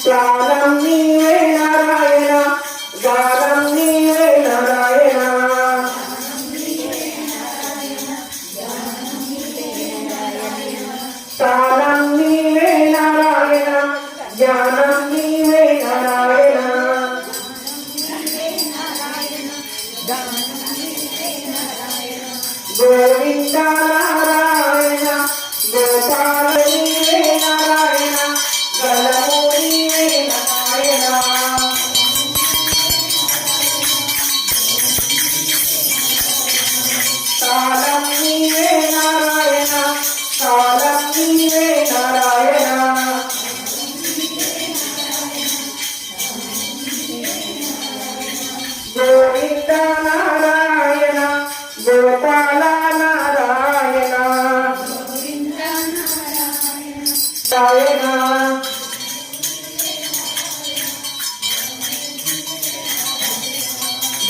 ప్రాణం నీవే నారాయణ గానం నీవే నారాయణ ప్రాణం నీవే నారాయణ జ్ఞానం నీవే నారాయణ గోవింద నారాయణ గోపాల నీవే నారాయణ గలము నీవే నారాయణ కాలం నీవే నారాయణ కాలం నీవే నారాయణ గోవింద నారాయణ గోపాల నారాయణ నారాయణ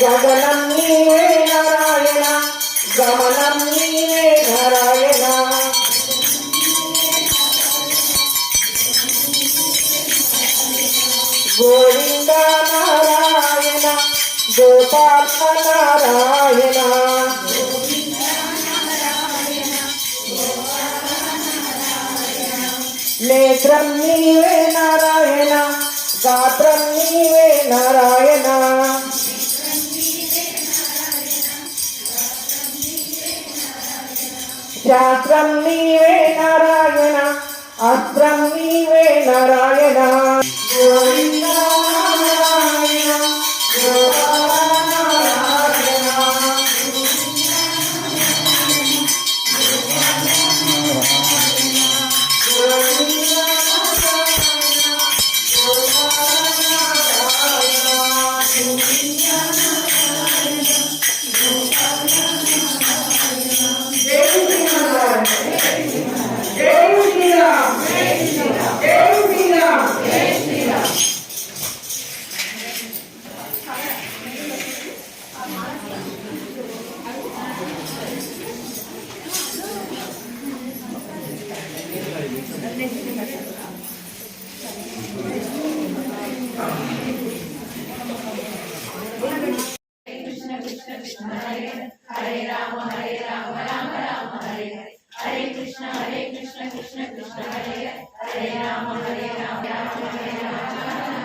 గగనం నీవే నారాయణ గమనం నీవే నారాయణ గోవింద నారాయణ గోపాల నారాయణ నేత్రం నీవే నారాయణ గాత్రం నీవే నారాయణ శాస్త్రం నీవే నారాయణ అస్త్రం నీవే Narayana Govinda Narayana Gopala Narayana Govinda Narayana Gopala Hare Rama, Rama Rama, Hare Hare. Hare Krishna, Krishna Krishna, Hare Hare. Hare Rama, Rama Rama, Hare Rama.